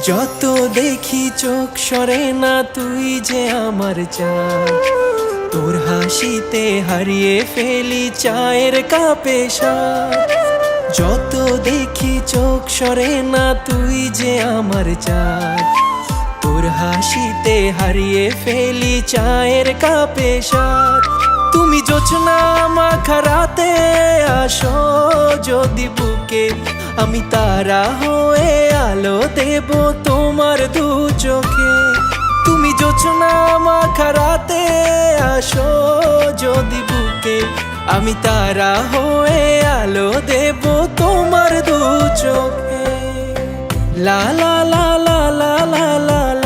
যত দেখি চোখ সরে না তুই যে আমার চাঁদ, তোর হাসিতে হারিয়ে ফেলি চায়ের কাপে স্বাদ। যত দেখি চোখ সরে না তুই যে আমার চাঁদ, তোর হাসিতে হারিয়ে ফেলি চায়ের কাপে স্বাদ। তুমি জোছনা মাখা রাতে আসো যদি বুকে, আমি তারা হয়ে আলো দেব তোমার দু চোখে। তুমি জোছনা মাখা রাতে আসো যদি বুকে, আমি তারা হয়ে আলো দেব তোমার দু চোখে। লা লা লা লা লা লা লা।